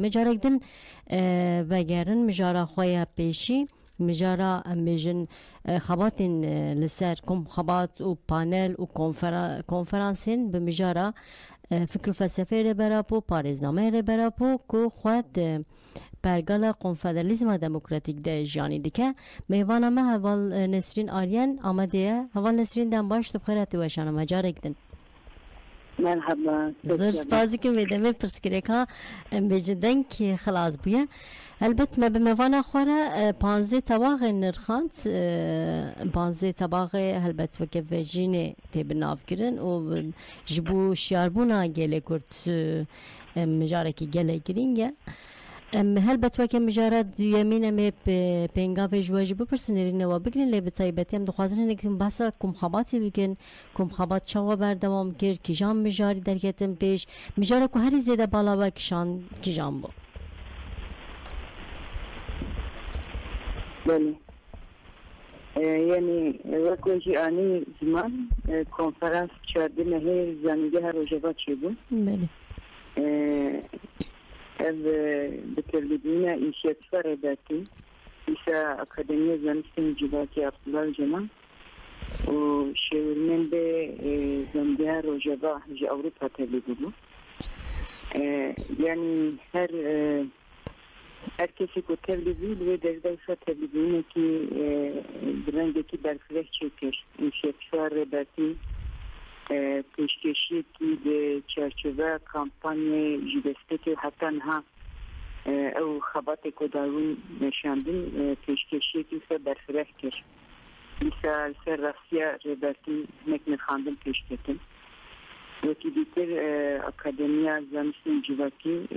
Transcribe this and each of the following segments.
مجارك دن وگرن مجارا خواه پیشی مجارا امبیجن خباتین لسر کم خبات و پانل و کنفرانسین به مجارا فکر و فلسفه رو براپو پارزنامه رو براپو که خود پرگال کنفدرالیسم دموکراتیک ده جانی دیگه میوانا ما حوال نسرین آریان آمده حوال نسرین دم باش تو بخیرتی وشانه مجارک دن مرحبا زور سپاسی که میدمه پرسکریک ها بجدن که خلاص بویه البته ما به میوانا خوره 15 طباق نرخاند 15 طباق البته که وجینه تیب ناف کرن و جبو شیاربونا گله کرد مجارکی گله گرینگه البته که مجارد یمینه می پنگا به جواجی بپرسنی نوا بگیرن لی بتایبتی هم دخوازن نکتیم بحثا کم خباتی بگن کم خبات چوا بردوام کرد کجام مجاری درکتم پیش مجاره که هری زیده بالا و کجام با بله یعنی وقتی آنی زمان کنفرانس چارده نهی زنیده هر روزه چی بود بله به تلویزیون اینشیتیف رداتی ایسا اکادمی زنستین جباتی عبدالله جمع و شورمن به زنده روژبا جا اوروپا تلویزیون یعنی هر کسی که تلویزیون و در دایسا تلویزیونه که برنده که برفرش چکش اینشیتیف رداتی پیشکشی که به چرچوه کامپانی جدسته که حتی نه او خبات کدارون نشاندن پیشکشی که سر برفرح کرد مثل سر راسیا رباتی نکن خاندن پیشکتن وکی دیتر اکادمیا زمستین جواکی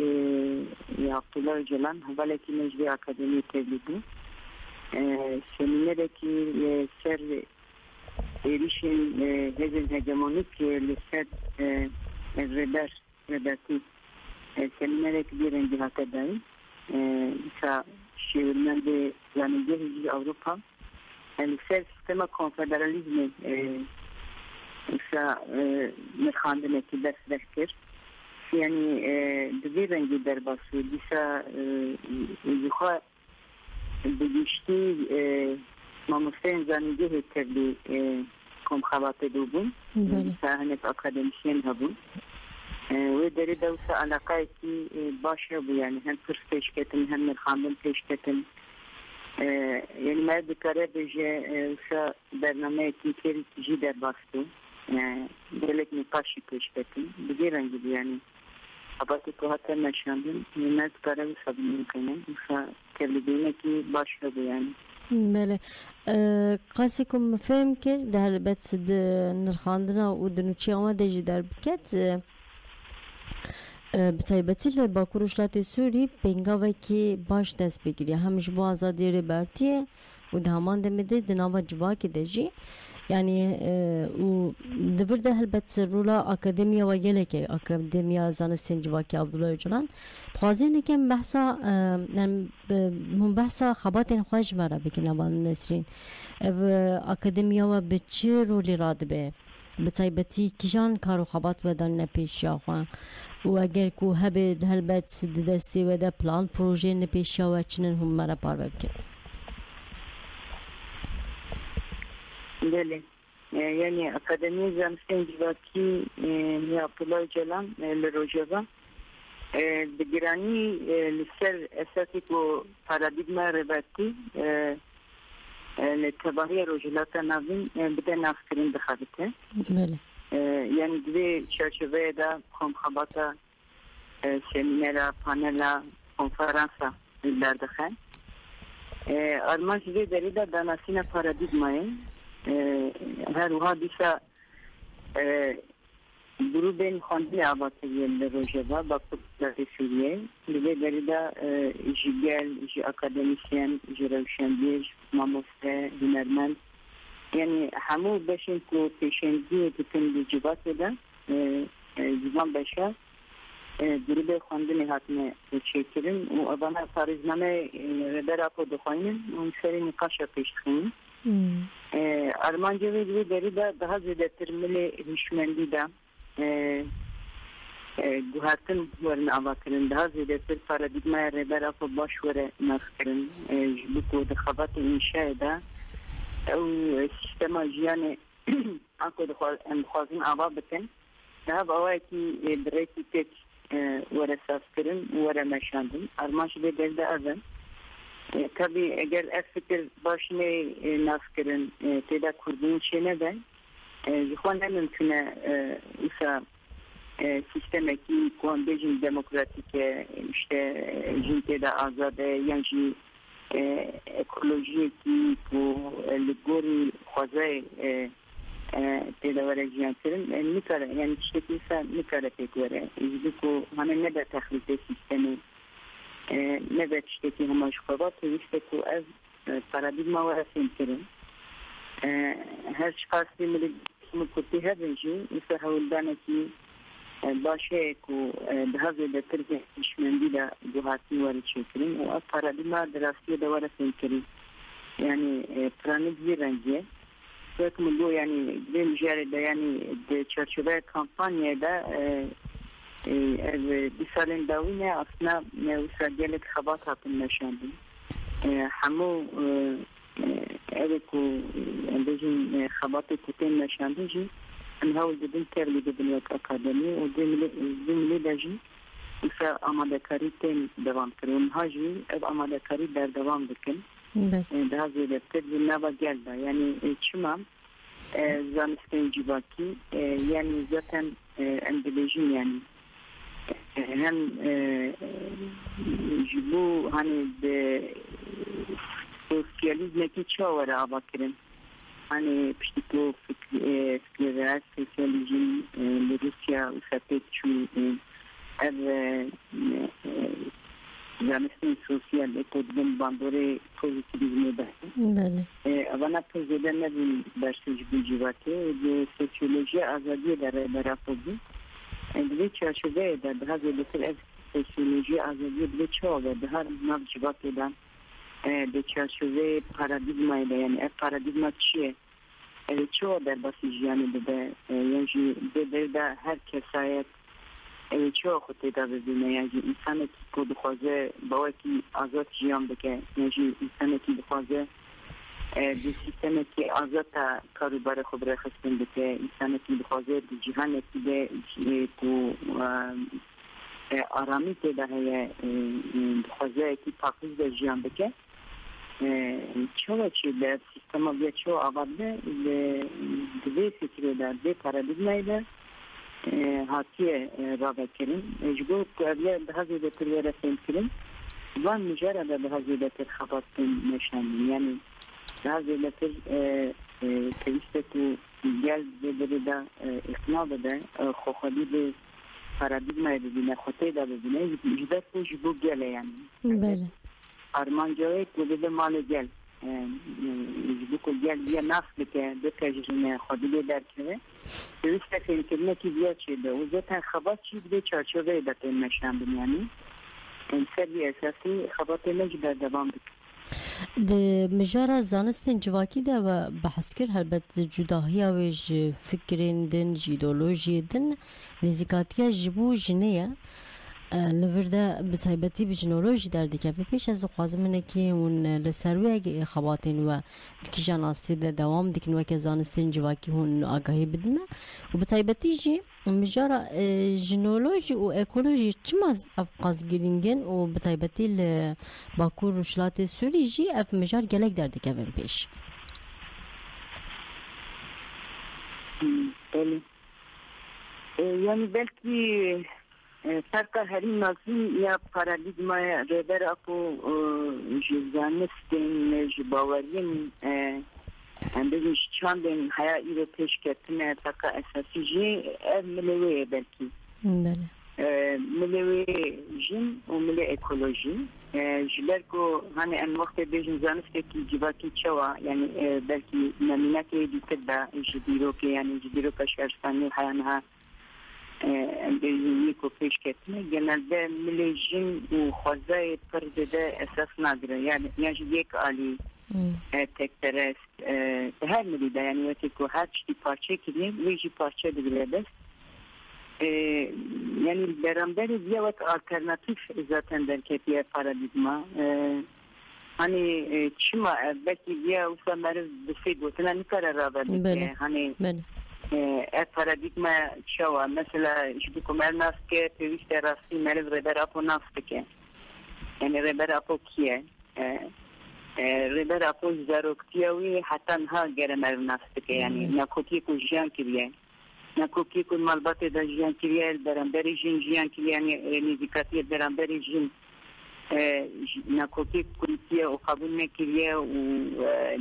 عبدالله جلان حواله که نجبه اکادمی تبلیدن سمینره که سر ایریشن هزن هجمونیک لسد رداتی سمینره که بیرن جهاته داریم ایسا شیورمن به زمینده هجی اوروپا لسد سیستم کنفدرالیزم ایسا مرخاندنه که دست کرد یعنی دوی رنگی در باسو ایسا یخواه بگیشتی ماموستین زنیده تبلی کم خواته دو بون ساهنت اکادمیسین ها بون و داری دوسا علاقه که باشه بو یعنی هم پرس پیش کتن هم مرخاندن پیش کتن یعنی مرد بکاره بجه برنامه که جی در باستو دلک نپاشی پیش کتن بگی رنگی بو یعنی اباتی که حتی نشاندن مرد بکاره بسابه میکنه تبلی بینه که باشه بو یعنی بله قاسی کم فهم کرد در البته نرخاندنا و دنوچی آمده جی در بکت بتایبتی لباکروشلات سوری پنگاوه که باش دست بگیری همش با آزادی ربارتیه و دهمان دمیده دناوا جواکی دجی یعنی و دبرده البته رولا اکادمیا و یلکه اکادمیا زانستین جواکی عبدالله جلان تخوازی نکم بحثا من بحثا خباتین خواهش مرا بکنه وان نسرین اکادمیا و به چه رولی راد به بتایبتی کجان کارو خبات ودان نپیش آخوان و اگر که هبه البته دستی و ده پلان پروژه نپیش و چنین هم مرا پار بکن بله یعنی اکادمی زمستین جواکی عبدالله جلان لروجبا بگیرانی لسر اساسی که پارادیگما رباتی لتباهی روجلات نوین بده نافکرین بخوابته بله یعنی دوی چرچوه دا خمخباتا سمینرا پانلا کنفرانسا دردخن آرمان شده داری دا داناسین پارادیگمای هر وها دیسا گروبین خواندی آباته یل روژوا با کتلات سوریه دیگه داری دا جیگل جی اکادمیسین جی روشنبیج ماموسته هنرمند یعنی همو بشین که پیشنگی کتن جوات دا زمان بشه گروب خواندن حتمه چکرین و ابانا فارزنامه ردر اپو دخواینن اون سری نقاش پیش خینن آرمانجا ویدوی داری دا daha زیاده ترمل هشمندی دا guhatın warın avakirin daha ziyade bir paradigmaya reder afı baş vere naskirin bu kodu xabatı inşa eda o sistema jiyane ako dixwazin ava bikin daha bavayı ki bireki tek were saskirin were meşandin armanş ve delde evin tabi eğer ev fikir başine naskirin teda kurduğun şeyine de jixwan ne mümküne ise sistemeki kuandejin demokratike işte jintede azade yani ekoloji ki bu ligori xwazay teda vereceğin kirin nikare yani işte insan nikare pek vere izdiku hani ne de tahlite sistemi ne de işte ki hemen şu kadar işte ku ev paradigma vere kirin her şahsi milli مكتي هذا الجي يسهل ki باشه کو به هذا الترجمه من بلا جهاتي ورشكرين وأفرادنا دراسية دوارة سنكري يعني برامج زيرانجي فكم لو يعني بمجال ده يعني تشرشبه كامبانيا ده بسالين داوية أصلا وسجلت خباتها في المشاهد حمو أذكو عندهم خبات كتير مشاهدين أن هؤلاء بدون كارلي بدون أكاديمي ودملي داجي إذا أمادة كاري تين دوام كريم هاجي أب أمادة كاري در دوام بكن ده هذا التدريب نبى جلدا يعني شمام زانستين جباكي يعني ذاتاً أندلجي يعني هم جبو هني ب سوسياليزم كي تشاور أباكرين hani piştiklo fikirler sosyalizm Rusya usapet şu ev zanistin sosyal ekonomik bandore pozitivizmi de. Bale. Avana pozitivizmler başlıcı bir civati ve sosyoloji azadiye de berapobu. Ve çarşıda da daha ziyade ev sosyoloji azadiye bile çoğu daha nav civateden de çarşıda paradigmayla yani ev paradigma çiğ çoğu da basıcı yani de yani de herkes ayet çoğu kuteda bezine yani insanı ki kodukhaze bavaki azat jiyamdake yani insanı ki dukhaze bir sistemi ki azata karubara khubra khastındake insanı ki dukhaze bir cihan etide ku arami teda heye dukhaze ki pakiz de jiyamdake çoğu şeyler sistema bir çoğu avadlı ve fikirler ve paradigmayla hatiye rabekerin ecbu evle daha ziyade türlere temsilin van mücerrede daha ziyade xabattın meşanın yani daha ziyade keviste ku gel zederi de ikna bede xoxali de paradigmayla bine xote da bine jide ku jibu gele yani Bale. Armanca'ya kulübe malı gel. Bu kul gel diye nasıl ki de tecrübe xabile derken işte fikirne ki diye şeyde o zaten xabat çizgi çerçeve de temmeşandım yani. Seviye esası xabat mecbur devam ediyor. مجارة زانستن جواكي دا و بحث كر هلبت جداهية ويج فكرين دن جيدولوجي دن نزيكاتيا جبو جنية لورده بتایبتی بجنولوژی در دیگه و پیش از خوازم اینه که اون لسروی خواتین و دیگه جناسی دوام دیگه نوک زانستین جواکی هون آگاهی بدمه و بتایبتی جی مجارا جنولوژی و اکولوژی چماز افقاز گرینگن و بتایبتی لباکور رشلات سوری جی اف مجار گلک در دیگه بین پیش yani belki Sarka herin nazim ya paradigmaya reder apo jizanistin jibavariyin endişi çandın haya ile teşkilatine sarka esasici ev milevi belki. Bale. Milevi jin o mile ekoloji. Jiler ko hani en vakti bejin zanisteki civaki çava yani belki naminake dikkat jibiro ki yani jibiro kaşarstani hayanaha endişini kopiş ketme genelde milejin u xwazay perdede esas nagire yani yek ali tekteres her milide yani ki her çi parça ki ne ji parça digredes yani beraber bir vakt alternatif zaten derketiye paradigma. Hani çima belki bir usta merz bir gotuna ne karar verdi hani paradigma çava mesela işte kumer naske peviste rasti merz reber apo naske yani reber apo kiye reber apo zaroktiyawi hatta ha gere merz naske yani nakoki kujian kiye nakoki kun malbate da jian kiye beramberi jian kiye yani nizikati beramberi jian نکوکی کلیه و قبول نکریه و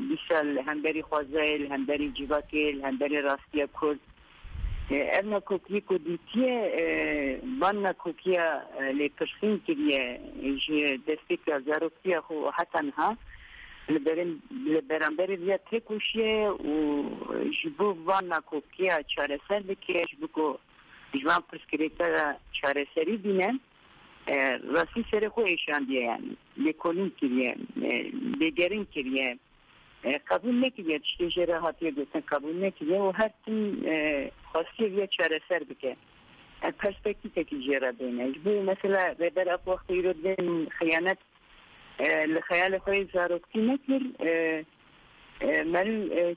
دیسال هندری خوازل هندری جیواکل هندری راستیا کرد اب نکوکی کلیه بان نکوکیا لپرسین کریه دستی که زاروکتیا خو حتی نها لبرانبری بیا تکوشیه و جبو بان نکوکیا چاره سر بکیه جبو که جوان پرسکریتا چاره سری بینن راستی سر خو ایشاندیه yani lekolin kiriye begerin kiriye kabul ne kiriye işte cerrahatiye götün kabul ne kiriye o her gün hastaya çareser bike perspektifteki cerrahine bu mesela reber apokta yürüdüğün hıyanet لخيال خوي زاروكتي نكر مال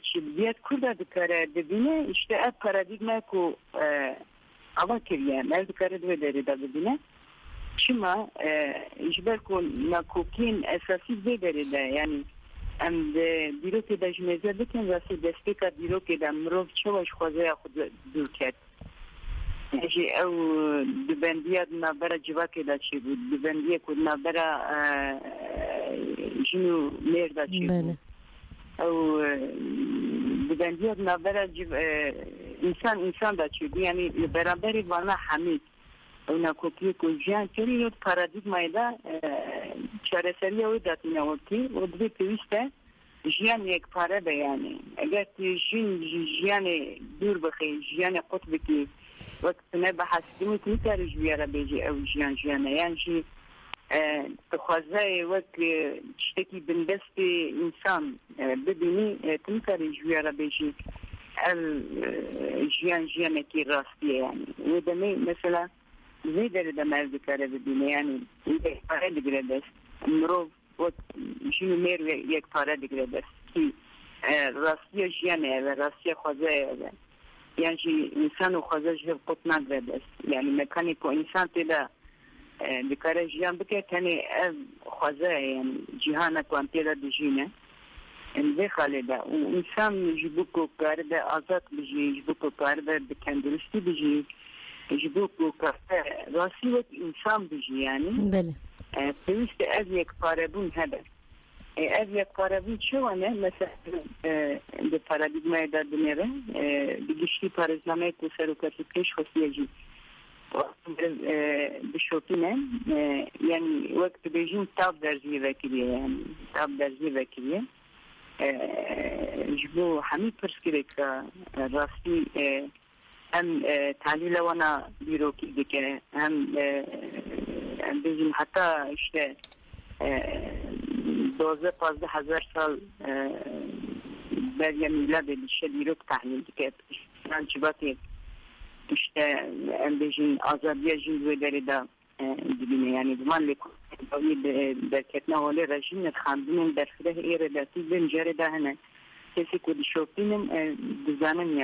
çibbiyet kurda dikare dediğine işte paradigma ku ama kiriye mel dikare dediğine Şima, işber kon nakokin esası değerinde yani hem de büroke da jmezedeken rası desteka büroke da mrov çavaş xwazaya xud dürket. Ji ev dibendiyat nabera civake da çi bu dibendiye ku nabera jinu nerda çi bu. Ev dibendiyat nabera insan da çi bu yani beraberi bana hamid. Una copie cu Jean Kerry paradigma da çareseriye o datine olti o dve peviste Jean yek para da yani eğer Jean dur bakay Jean qutb ki vaktine bahsimi tnikar jwiyara beji ev Jean yani تخوازای وقت چتکی بندست انسان ببینی تنکار جویارا بیشی جیان کی راستیه yani و دمی مثلا زیدر de mevzuklara bibine yani para digredes mrov o şimdi mer yek para digredes ki rastiya jiyane ve rastiya khazaya yani insan o khazaj hep kutna digredes yani mekaniko insan teda dikare jiyan bike tane ev khazaya yani cihana kuantela dijine ve haleda insan jibuko karda azat biji jibuko karda kendiristi biji jibuko karda rasi ve insan biji yani bele peviste ev yek parabun hebe ev yek parabun çuvane mesela de paradigmaya da dönere bilişli parazlamayı kusarukatı keş khosiyeci bişokine yani vakti bejin tab derzi vekiliye yani tab derzi vekiliye jibu hamid perskirek rasti hem talile wana biroki dike hem bizim hatta işte 12,000 sal belge milad edişe birok tahlil dike civatı işte hem bizim azadiye jinvleri de dibine yani dumanlı derketne hale rejimle khandının derfide iradati ben jere dahne sesi kodişopinin düzenim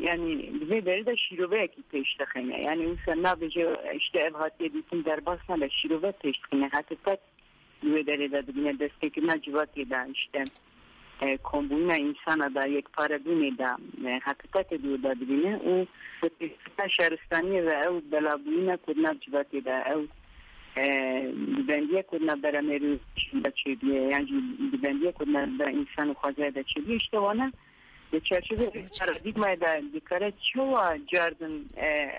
yani bize de şirove ki teştakine yani insan nabıcı işte ev hatiye dikin derbasına da şirove teştakine hakikat bize de dibine destekine civati da işte kombuna insana da yek paradune da hakikat ediyor da dibine o şehristaniye ve ev belabuyuna kudna civati da ev dibendiye kudna berameri da çebiye yani dibendiye kudna da insanı khazaya da çebiye işte ona çerçeve paradigmaya da dikare çoğa cardın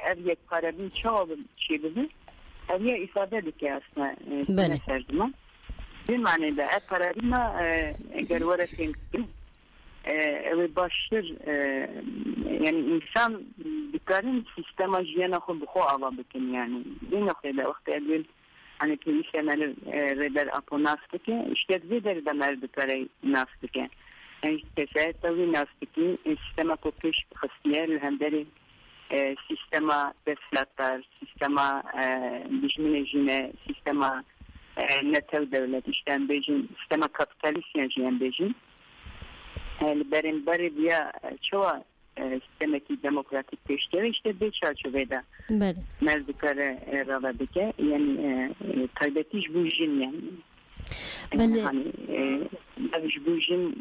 ev yek paradun çoğa çebiye ev ya ifade dike aslında serdiman bir manada ev paradigma eğer varasın ev başır yani insan dikarin sistema jiyana khud bu ava bikin yani bir noktada vakti edil hani ki işlemeli reder aponastike işte zider de merdikare nastike يعني تساعد توي ناس كتير السيستم كوكيش خصية الهندري سیستما دستلاتر سیستما دشمن جنه سیستما نتو دولت اشتن بیجین سیستما کپیتالیستی جیان بیجین برای بیا چوا سیستمی که دموکراتیک پیشتر اشته به چارچوبه دا نزدیکار رابطه که یعنی تایبتیش بوجین یعنی باش بوجین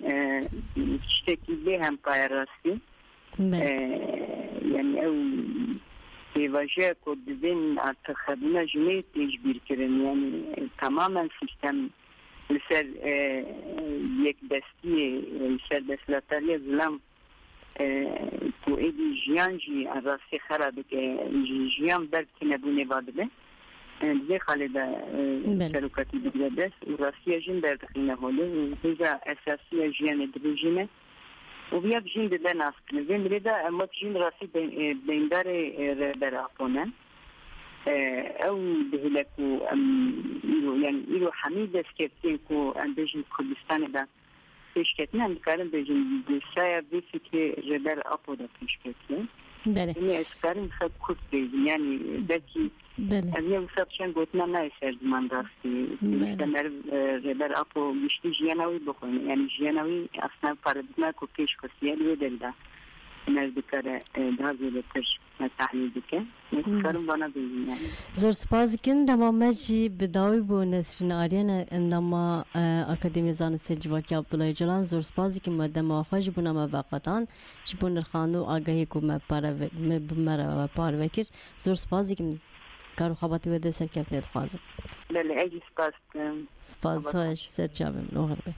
شتکی به هم پای راستی یعنی او بیواجه کدوین اتخابونه جنه تجبیر کرن یعنی تماما سیستم لسر یک دستی لسر دستلاتری ظلم تو ایدی جیان جی راستی خرابه که جیان برد که نبونه بادبه دیگه خالده شروکاتی دیگه دست و راستی جین بردخینه هوله و دیگه اساسی جیان دروجینه و بیا جین دیده ناس کنه ویم ریده اما جین راستی بیندار ردر اپونه او دهلکو یعنی ایرو حمید دست کفتین که اندیجین کردستان دا پیش کتنه هم بکارم بیجین سایه بیسی که ردر اپو دا پیش کتنه یعنی اسکارم خب کود بیجین یعنی بکی از یه وسط چند گوتنا نای سرزمان راستی مستمر ردر اپو گشتی جیانوی بخونه یعنی جیانوی اصلا پاردنا که پیش کسیه لیه دلده نزدیکاره دازیده تش تحلیل دیگه نسکارم بانا بیجین یعنی زور سپاس کن دمامه جی بداوی بو نسرین آریان انداما اکادمی زانستی جواکی عبدالله جلان زور سپاس کن مدام آخواج بونا موقتان جبون نرخانو آگاهی که مبمره پار وکر زور سپاس کن کارو خواباتی وده سرکفت ندخوازم بله ایجی سپاس سپاس هایش سر جابم نوغر به